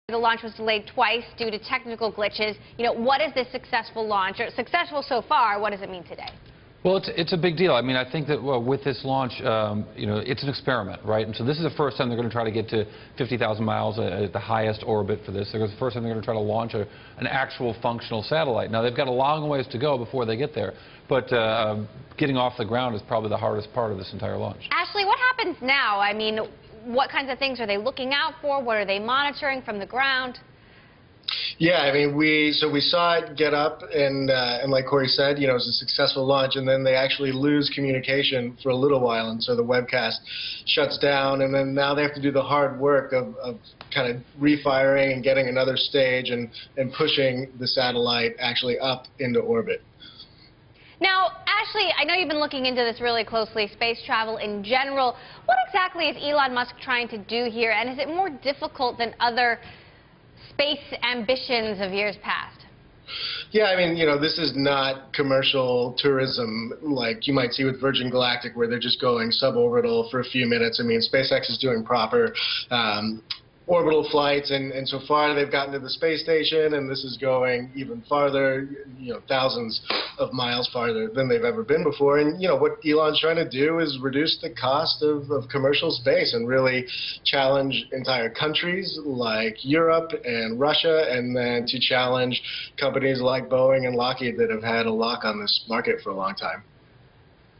The launch was delayed twice due to technical glitches. What is this successful launch? Or successful so far, what does it mean today? Well, it's a big deal. I mean, I think that with this launch, it's an experiment, right? And so this is the first time they're going to try to get to 50,000 miles at the highest orbit for this. It's the first time they're going to try to launch an actual functional satellite. Now, they've got a long ways to go before they get there, but getting off the ground is probably the hardest part of this entire launch. Ashley, what happens now? I mean, what kinds of things are they looking out for? What are they monitoring from the ground? Yeah, I mean, we saw it get up, and like Corey said, it was a successful launch, and then they actually lose communication for a little while, and so the webcast shuts down, and then now they have to do the hard work of kind of refiring and getting another stage and pushing the satellite actually up into orbit. Now, Ashley, I know you've been looking into this really closely, space travel in general. What exactly is Elon Musk trying to do here, and is it more difficult than other space ambitions of years past? Yeah, I mean, this is not commercial tourism like you might see with Virgin Galactic, where they're just going suborbital for a few minutes. I mean, SpaceX is doing proper orbital flights, and so far they've gotten to the space station, and this is going even farther, thousands of miles farther than they've ever been before. And what Elon's trying to do is reduce the cost of commercial space and really challenge entire countries like Europe and Russia, and then to challenge companies like Boeing and Lockheed that have had a lock on this market for a long time.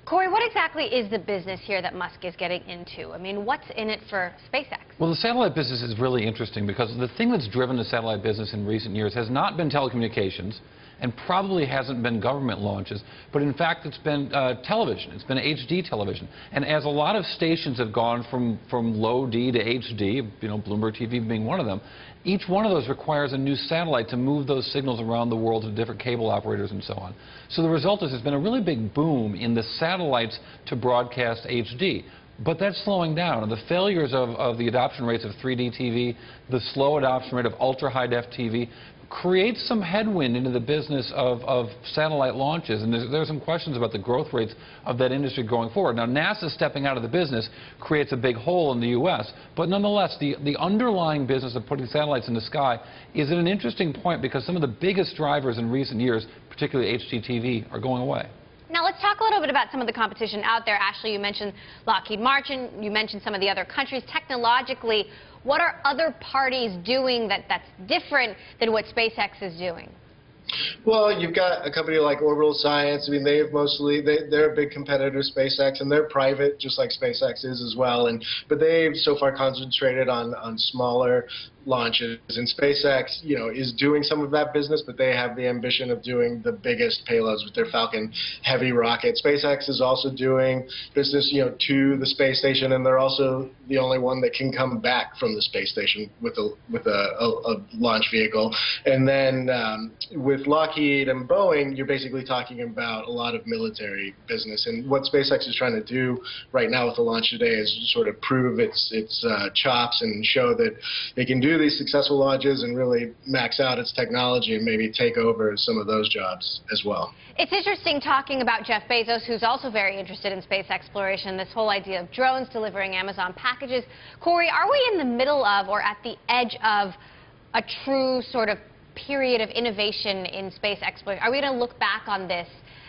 Corey, what exactly is the business here that Musk is getting into? I mean, what's in it for SpaceX? Well, the satellite business is really interesting because the thing that's driven the satellite business in recent years has not been telecommunications and probably hasn't been government launches, but in fact it's been television. It's been HD television. And as a lot of stations have gone from low D to HD, Bloomberg TV being one of them, each one of those requires a new satellite to move those signals around the world to different cable operators and so on. So the result is there's been a really big boom in the satellites to broadcast HD. But that's slowing down. And the failures of the adoption rates of 3D TV, the slow adoption rate of ultra-high-def TV, creates some headwind into the business of satellite launches. And there's some questions about the growth rates of that industry going forward. Now, NASA stepping out of the business creates a big hole in the U.S., but nonetheless, the underlying business of putting satellites in the sky is at an interesting point because some of the biggest drivers in recent years, particularly HDTV, are going away. Now, let's talk a little bit about some of the competition out there. Ashley, you mentioned Lockheed Martin. You mentioned some of the other countries. Technologically, what are other parties doing that's different than what SpaceX is doing? Well, you've got a company like Orbital Science. I mean, they're a big competitor to SpaceX, and they're private, just like SpaceX is as well. But they've so far concentrated on smaller launches. And SpaceX, is doing some of that business, but they have the ambition of doing the biggest payloads with their Falcon Heavy rocket. SpaceX is also doing business, to the space station, and they're also the only one that can come back from the space station with a launch vehicle. And then with Lockheed and Boeing, you're basically talking about a lot of military business. And what SpaceX is trying to do right now with the launch today is sort of prove its chops and show that they can do these successful launches and really max out its technology and maybe take over some of those jobs as well. It's interesting talking about Jeff Bezos, who's also very interested in space exploration, this whole idea of drones delivering Amazon packages. Corey, are we in the middle of or at the edge of a true sort of period of innovation in space exploration? Are we going to look back on this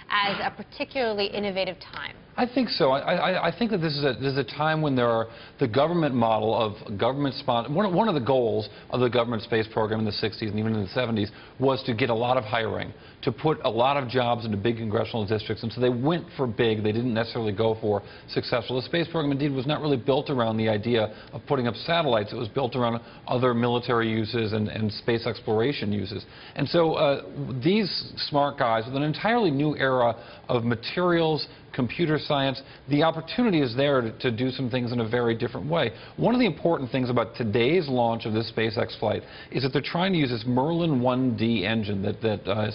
as a particularly innovative time? I think so. I think that this is a time when there are the government model of government sponsor. One of the goals of the government space program in the 60s and even in the 70s was to get a lot of hiring, to put a lot of jobs into big congressional districts. And so they went for big. They didn't necessarily go for successful. The space program, indeed, was not really built around the idea of putting up satellites. It was built around other military uses and space exploration uses. And so these smart guys, with an entirely new era of materials, computer science, the opportunity is there to do some things in a very different way. One of the important things about today's launch of this SpaceX flight is that they're trying to use this Merlin 1D engine that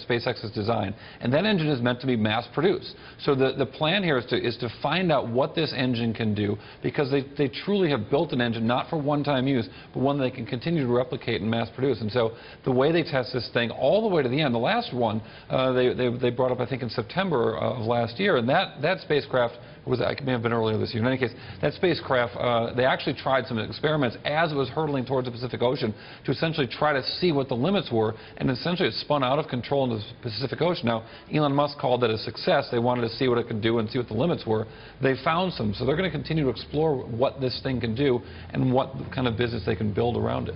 SpaceX has designed, and that engine is meant to be mass-produced. So the plan here is to find out what this engine can do, because they truly have built an engine not for one-time use, but one they can continue to replicate and mass-produce. And so the way they test this thing all the way to the end, the last one they brought up, I think, in September September of last year, and that spacecraft, it may have been earlier this year. In any case, that spacecraft, they actually tried some experiments as it was hurtling towards the Pacific Ocean to essentially try to see what the limits were, and essentially it spun out of control into the Pacific Ocean. Now, Elon Musk called that a success. They wanted to see what it could do and see what the limits were. They found some, so they're going to continue to explore what this thing can do and what kind of business they can build around it.